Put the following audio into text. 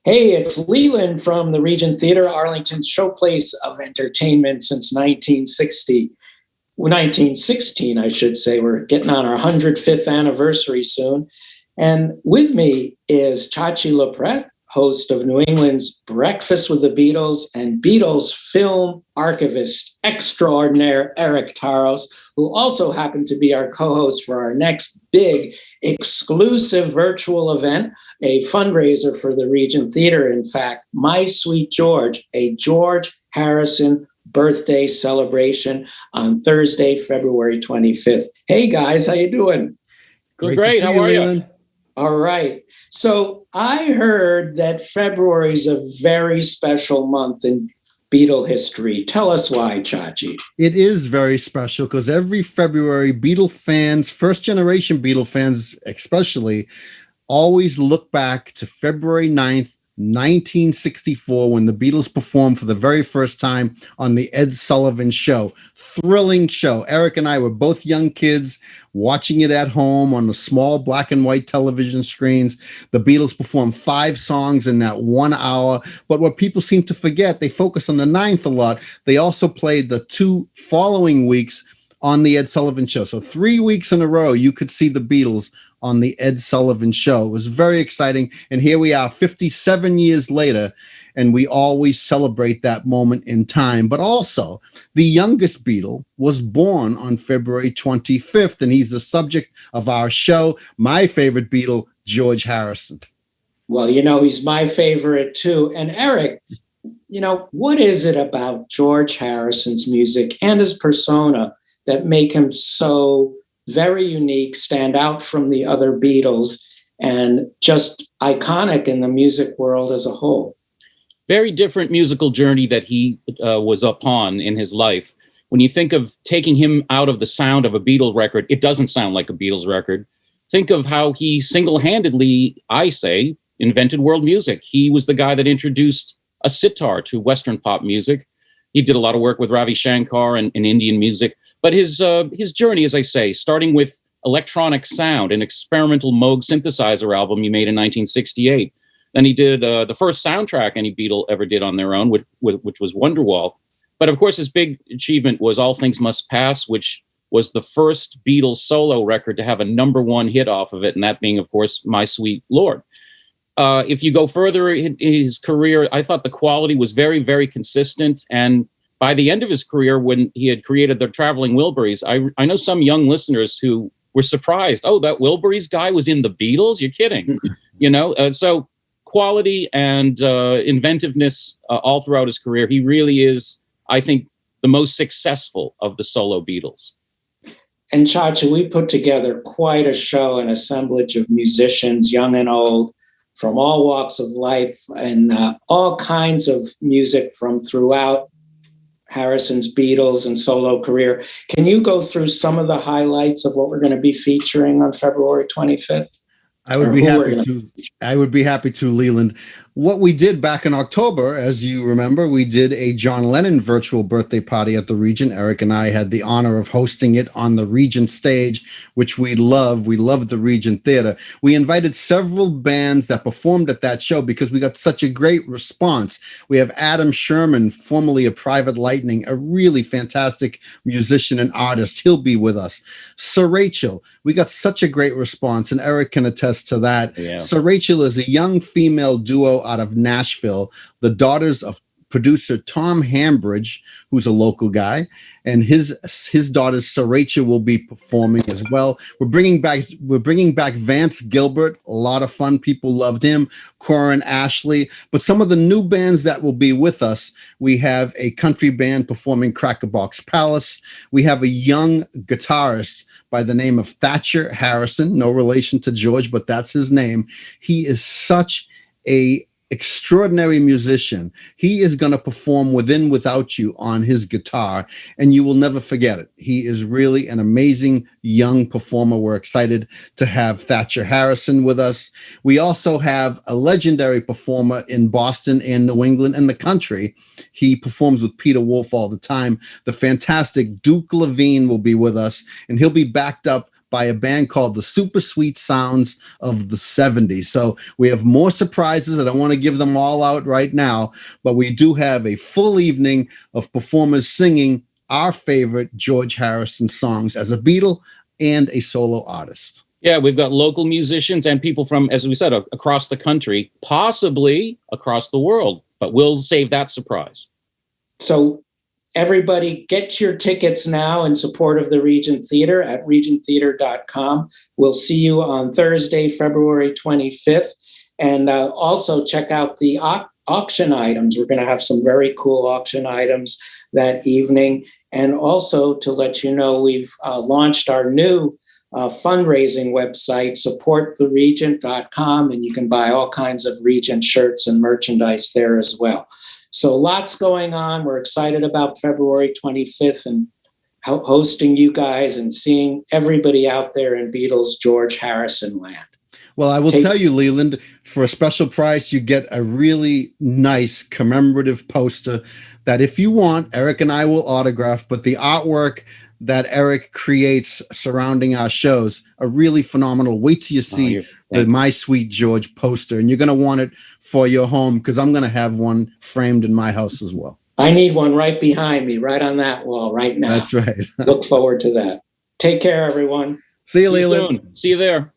Hey, it's Leland from the Regent Theater, Arlington's showplace of entertainment since 1916, I should say. We're getting on our 105th anniversary soon. And with me is Chachi LaPrette, host of New England's Breakfast with the Beatles, and Beatles film archivist extraordinaire Eric Taros, who also happened to be our co-host for our next big exclusive virtual event, a fundraiser for the Regent Theater, in fact, My Sweet George, a George Harrison birthday celebration on Thursday, February 25th. Hey guys, how you doing? Great. How are you? All right. So I heard that February is a very special month in Beatle history. Tell us why, Chachi. It is very special because every February, Beatle fans, first generation Beatle fans especially, always look back to February 9th, 1964, when the Beatles performed for the very first time on the Ed Sullivan Show. Thrilling show. Eric and I were both young kids watching it at home on the small black and white television screens. The Beatles performed 5 songs in that 1 hour. But what people seem to forget, they focus on the 9th a lot. They also played the 2 following weeks on the Ed Sullivan Show. So 3 weeks in a row, you could see the Beatles on the Ed Sullivan Show. It was very exciting. And here we are 57 years later, and we always celebrate that moment in time. But also, the youngest Beatle was born on February 25th, and he's the subject of our show, my favorite Beatle, George Harrison. Well, he's my favorite too. And Eric, what is it about George Harrison's music and his persona that make him so very unique, stand out from the other Beatles, and just iconic in the music world as a whole? Very different musical journey that he was upon in his life. When you think of taking him out of the sound of a Beatles record, it doesn't sound like a Beatles record. Think of how he single-handedly, I say, invented world music. He was the guy that introduced a sitar to Western pop music. He did a lot of work with Ravi Shankar and Indian music. But his journey, as I say, starting with Electronic Sound, an experimental Moog synthesizer album he made in 1968. Then he did the first soundtrack any Beatle ever did on their own, which was Wonderwall. But of course, his big achievement was All Things Must Pass, which was the first Beatles solo record to have a #1 hit off of it, and that being, of course, My Sweet Lord. If you go further in his career, I thought the quality was very, very consistent. And by the end of his career, when he had created the Traveling Wilburys, I know some young listeners who were surprised. Oh, that Wilburys guy was in the Beatles? You're kidding. So quality and inventiveness all throughout his career. He really is, I think, the most successful of the solo Beatles. And Chachi, we put together quite a show, an assemblage of musicians, young and old, from all walks of life, and all kinds of music from throughout Harrison's Beatles and solo career. Can you go through some of the highlights of what we're going to be featuring on February 25th? I would be happy to, Leland. What we did back in October, as you remember, we did a John Lennon virtual birthday party at the Regent. Eric and I had the honor of hosting it on the Regent stage, which we love. We love the Regent Theater. We invited several bands that performed at that show because we got such a great response. We have Adam Sherman, formerly of Private Lightning, a really fantastic musician and artist. He'll be with us. Sir Rachel, we got such a great response, and Eric can attest to that. Yeah. Sir Rachel is a young female duo out of Nashville, the daughters of producer Tom Hambridge, who's a local guy, and his daughter Sir Rachel will be performing as well. We're bringing back Vance Gilbert, a lot of fun. People loved him. Corin Ashley. But some of the new bands that will be with us, we have a country band performing Crackerbox Palace. We have a young guitarist by the name of Thatcher Harrison, no relation to George, but that's his name. He is such a extraordinary musician. He is going to perform Within Without You on his guitar, and you will never forget it. He is really an amazing young performer. We're excited to have Thatcher Harrison with us. We also have a legendary performer in Boston and New England and the country. He performs with Peter Wolf all the time. The fantastic Duke Levine will be with us, and he'll be backed up by a band called the Super Sweet Sounds of the 70s. So we have more surprises. I don't want to give them all out right now, but we do have a full evening of performers singing our favorite George Harrison songs as a Beatle and a solo artist. Yeah, we've got local musicians and people from, as we said, across the country, possibly across the world, but we'll save that surprise. So everybody get your tickets now in support of the Regent Theater at regenttheater.com. We'll see you on Thursday, February 25th. And also check out the auction items. We're going to have some very cool auction items that evening. And also to let you know, we've launched our new fundraising website, supporttheregent.com, and you can buy all kinds of Regent shirts and merchandise there as well. So lots going on. We're excited about February 25th and hosting you guys and seeing everybody out there in Beatles George Harrison land. Well, I will tell you, Leland, for a special price, you get a really nice commemorative poster that if you want, Eric and I will autograph, but the artwork that Eric creates surrounding our shows are really phenomenal. Wait till you see the My Sweet George poster, and you're going to want it for your home because I'm going to have one framed in my house as well. I need one right behind me, right on that wall right now. That's right. Look forward to that. Take care, everyone. See you, Leland. See you there.